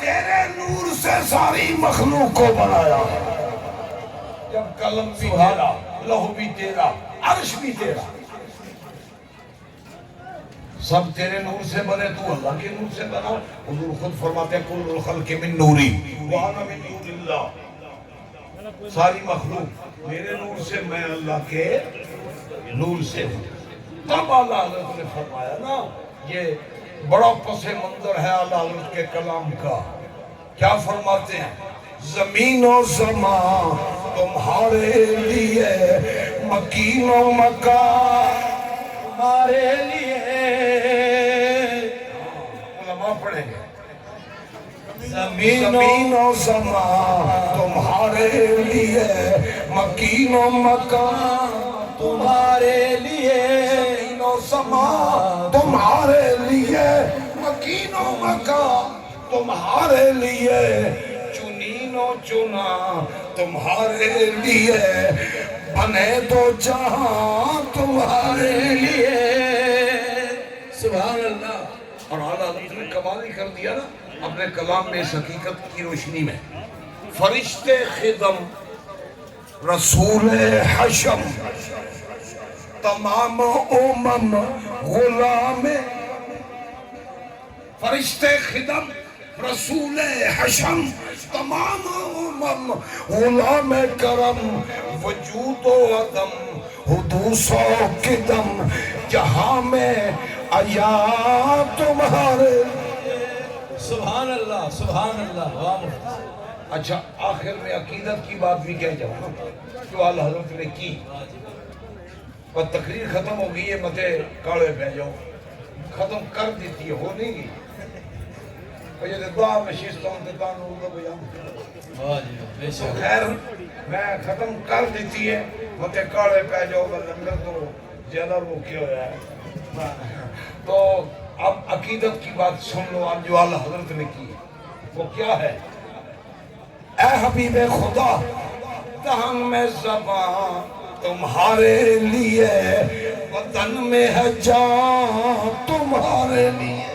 تیرے نور سے ساری مخلوق کو بنایا ہے۔ جب قلم بھی تیرا، لوح بھی تیرا، عرش بھی تیرا، سب تیرے نور سے بنے، تو اللہ کے نور سے بنا۔ حضور خود فرماتے ہیں کل الخلق من نوری وانا من نور اللہ، ساری مخلوق میرے نور سے، میں اللہ کے نور سے ہوں۔ تب اعلیٰ حضرت نے فرمایا نا، یہ بڑا پس منظر ہے اعلیٰ حضرت کے کلام کا۔ کیا فرماتے ہیں؟ زمین و زمان تمہارے لیے، مکین و مکان تمہارے لیے۔ علماء پڑھیں گے، زمین و زمان تمہارے لیے، مکین و مکان تمہارے لیے، زمین و زمان تمہارے لیے، مکین و مکان تمہارے لیے، چنین و چنا تمہارے لیے، بنے دو جہاں تمہارے لیے۔ سبحان اللہ۔ اور اعلیٰ حضرت نے کمال ہی کر دیا نا اپنے کلام میں اس حقیقت کی روشنی میں۔ فرشتے خدم رسول حشم، تمام امم غلام، فرشتے خدم رسول حشم، تمام امم غلام کرم، وجود و عدم حدوث و قدم، جہاں میں آیا تمہارے۔ سبحان اللہ، سبحان اللہ، واہ مفتی۔ اچھا آخر میں عقیدت کی بات بھی کہہ جاؤں جو اعلیٰ حضرت نے کی، اور تقریر ختم ہو گئی ہے، متے کاڑے پہ جاؤ، ختم کر دیتی ہے، ہو نہیں گی اور یہ دعا میں شیستوں دیتا ہوں تو بیان خیر میں ختم کر دیتی ہے، متے کاڑے پہ جاؤ، لنگر تو زیادہ روکے ہویا ہے۔ تو اب عقیدت کی بات سن لو اب جو اعلیٰ حضرت نے کی، وہ کیا ہے؟ اے حبیب خدا، دہن میں زبان تمہارے لیے، وطن میں ہے جان تمہارے لیے،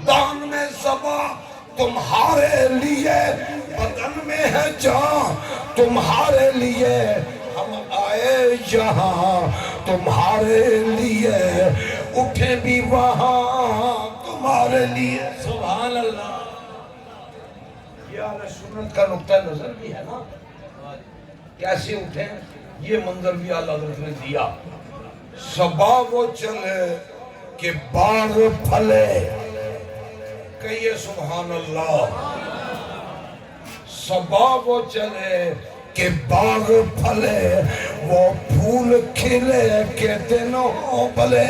دہن میں زبان تمہارے لیے، وطن میں ہے جان تمہارے لیے، ہم آئے یہاں تمہارے لیے، اٹھے بھی وہاں تمہارے لیے۔ سبحان اللہ۔ یہ اہل سنت کا نقطہ نظر بھی ہے نا، کیسے اٹھیں، یہ منظر بھی اعلیٰ حضرت نے دیا۔ صبا وہ چلے کہ باغ پھلے، کہیے سبحان اللہ۔ صبا وہ چلے کہ باغ پھلے، وہ پھول کھلے کہ دن ہو بھلے۔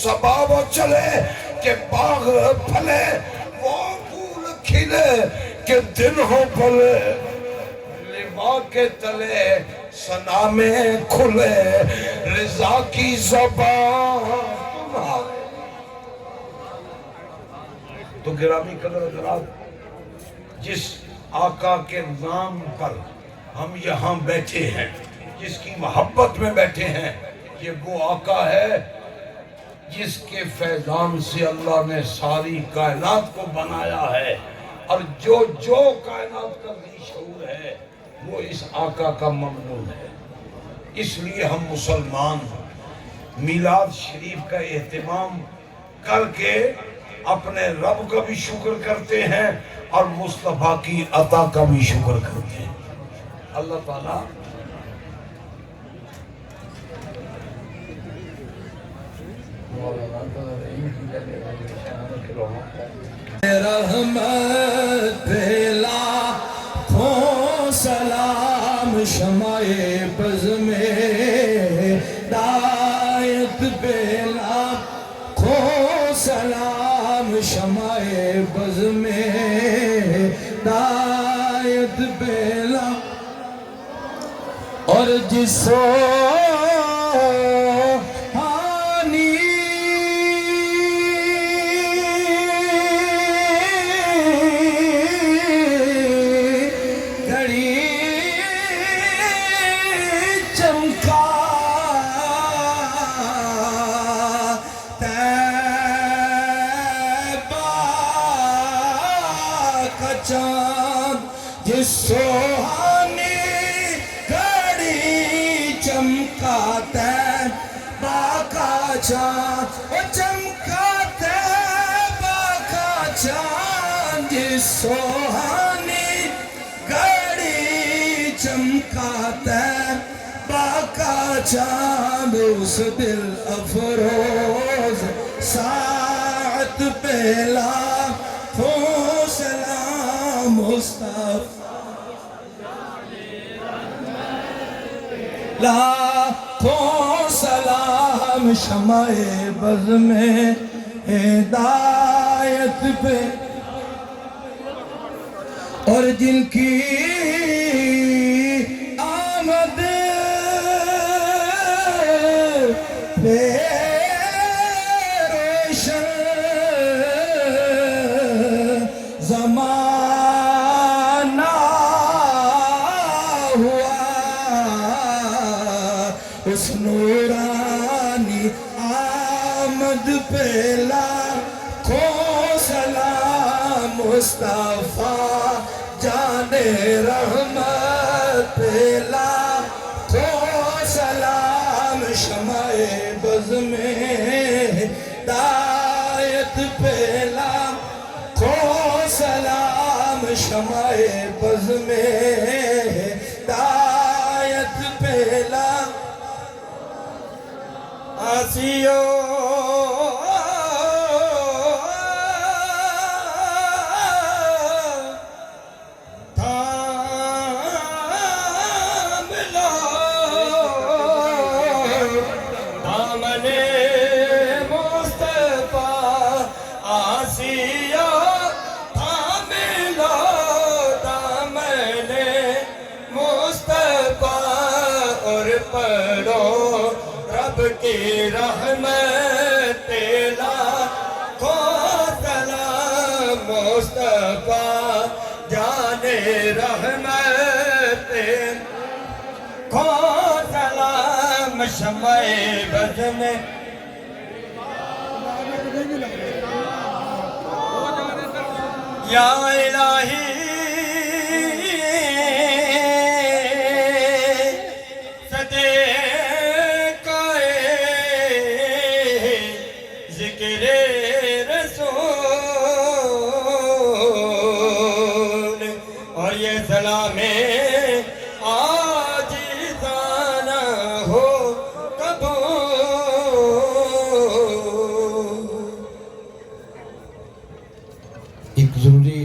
صبا وہ چلے کہ باغ پھلے، وہ پھول کھلے کہ دن ہو بھلے، لوا کے تلے ثنا میں کھلے، رضا کی زبان تمہارے۔ تو گرامی قدر حضرات، جس آقا کے نام پر ہم یہاں بیٹھے ہیں، جس کی محبت میں بیٹھے ہیں، یہ وہ آقا ہے جس کے فیضان سے اللہ نے ساری کائنات کو بنایا ہے، اور جو کائنات کا ذی شعور ہے وہ اس آقا کا ممنون ہے۔ اس لیے ہم مسلمان میلاد شریف کا اہتمام کر کے اپنے رب کا بھی شکر کرتے ہیں اور مصطفیٰ کی عطا کا بھی شکر کرتے ہیں۔ اللہ تعالیٰ رحمت پہ لاکھوں سلام، شمع بز میں دایت پہ لاکھوں سلام، شمع بز میں دایت پہ لاکھوں، اور جسو جس سوہانی گھڑی چمکاتے باقا چاند وہ چمکاتے باقا چاند جس سوہانی گھڑی چمکاتے باقا چاند اس دل افروز ساعت پہ لاکھوں سلام مصطفیٰ لاکھوں سلام شمع بز میں ہدایت پہ اور جن کی آمد پہ روشن زمانہ ہوا اس نورانی آمد پہ لاکھوں سلام مصطفیٰ جان رحمت پہ لاکھوں سلام شمع بز میں ہدایت پہ لاکھوں سلام شمع بز میں ہدایت پہ آسیو تھام لو دامن مصطفیٰ آسیو تھام لو دامن مصطفیٰ اور پڑھو رب کی رحمت لاکھوں سلام مصطفیٰ جان رحمت کھو سلام شمع بز میں یا الہی ذکر رسول اور یہ سلام عاجزانہ ہو قبول ایک ضروری